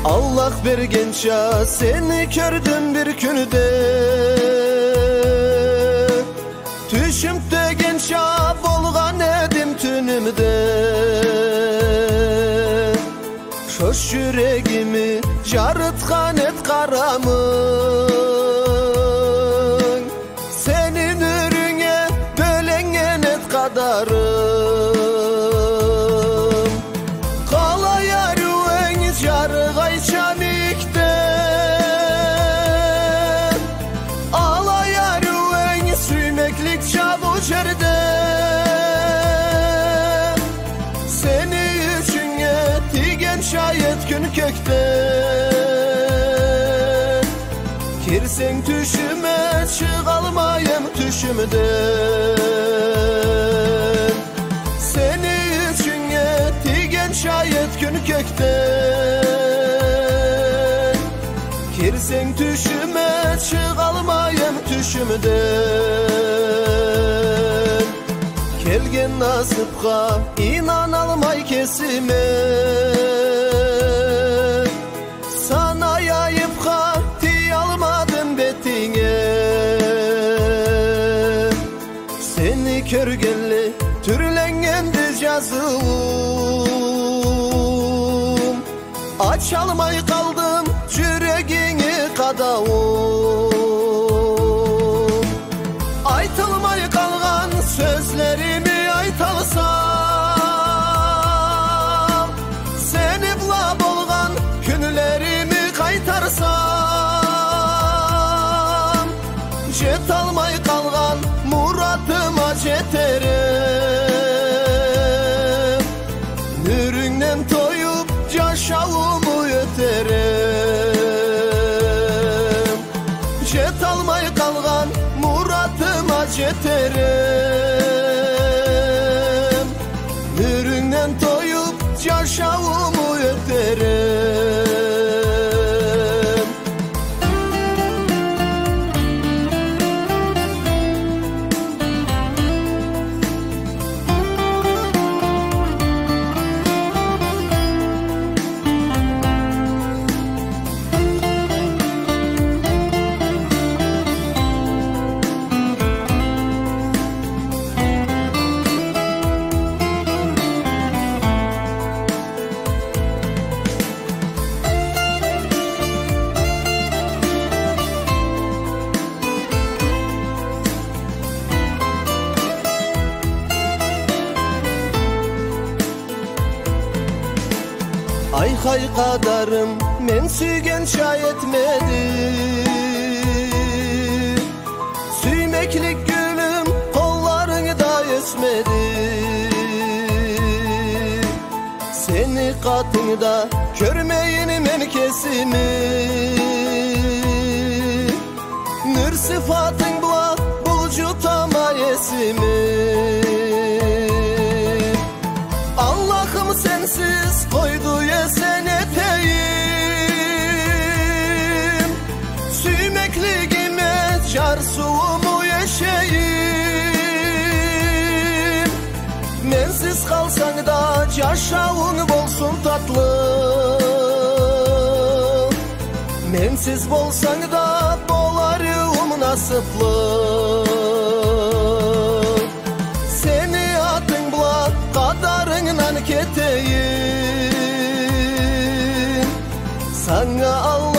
Allah bergença seni gördüm bir günde. Düşümde gença bolgan edim tünümde. Şoş yüreğimi jarıtkan et karamın. Senin ürüne bölengen et kadarım. Kala yarıven jarıgay çamikte. Ala yarıven süymeklik çabu çerde. Seni üçüne tigen şayet gün kökte. Girsen düşüme çıkalmayım düşümden. Seni üçüne tigen şayet gün kökten. Girsen düşüme çıkalmayım düşümden. Kelgen nasipka inan almay kesime. Sana yayıpka ti almadım betine. Seni körgelle türlengen düz yazım. Aç almay kaldım yüreğini kadavum. Aytılmay kalgan sözlerimi aytalsam. Seni bula bolgan günlerimi kaytarsam. Jet almay kalgan muratıma jeterim. Nüründen toyup yaşavımı öterim. Jet almay kalgan muratıma jeterim. Nüründen toyup yaşavımı öterim. Ay hay kadarım men süygen şayetmedi. Süymeklik gülüm kollarını da esmedi. Seni katında görmeyin men kesimi. Nür sıfatın bula bulcutama esimi. Allah'ım sensiz koydu yesen eteyim. Süymekliğime çar suumu yeşeyim. Mensiz kalsan da yaşavun bolsun tatlı. Mensiz bolsan da bolarım nasıplı. Seni atın bula kadarından keteyim. Sana Allah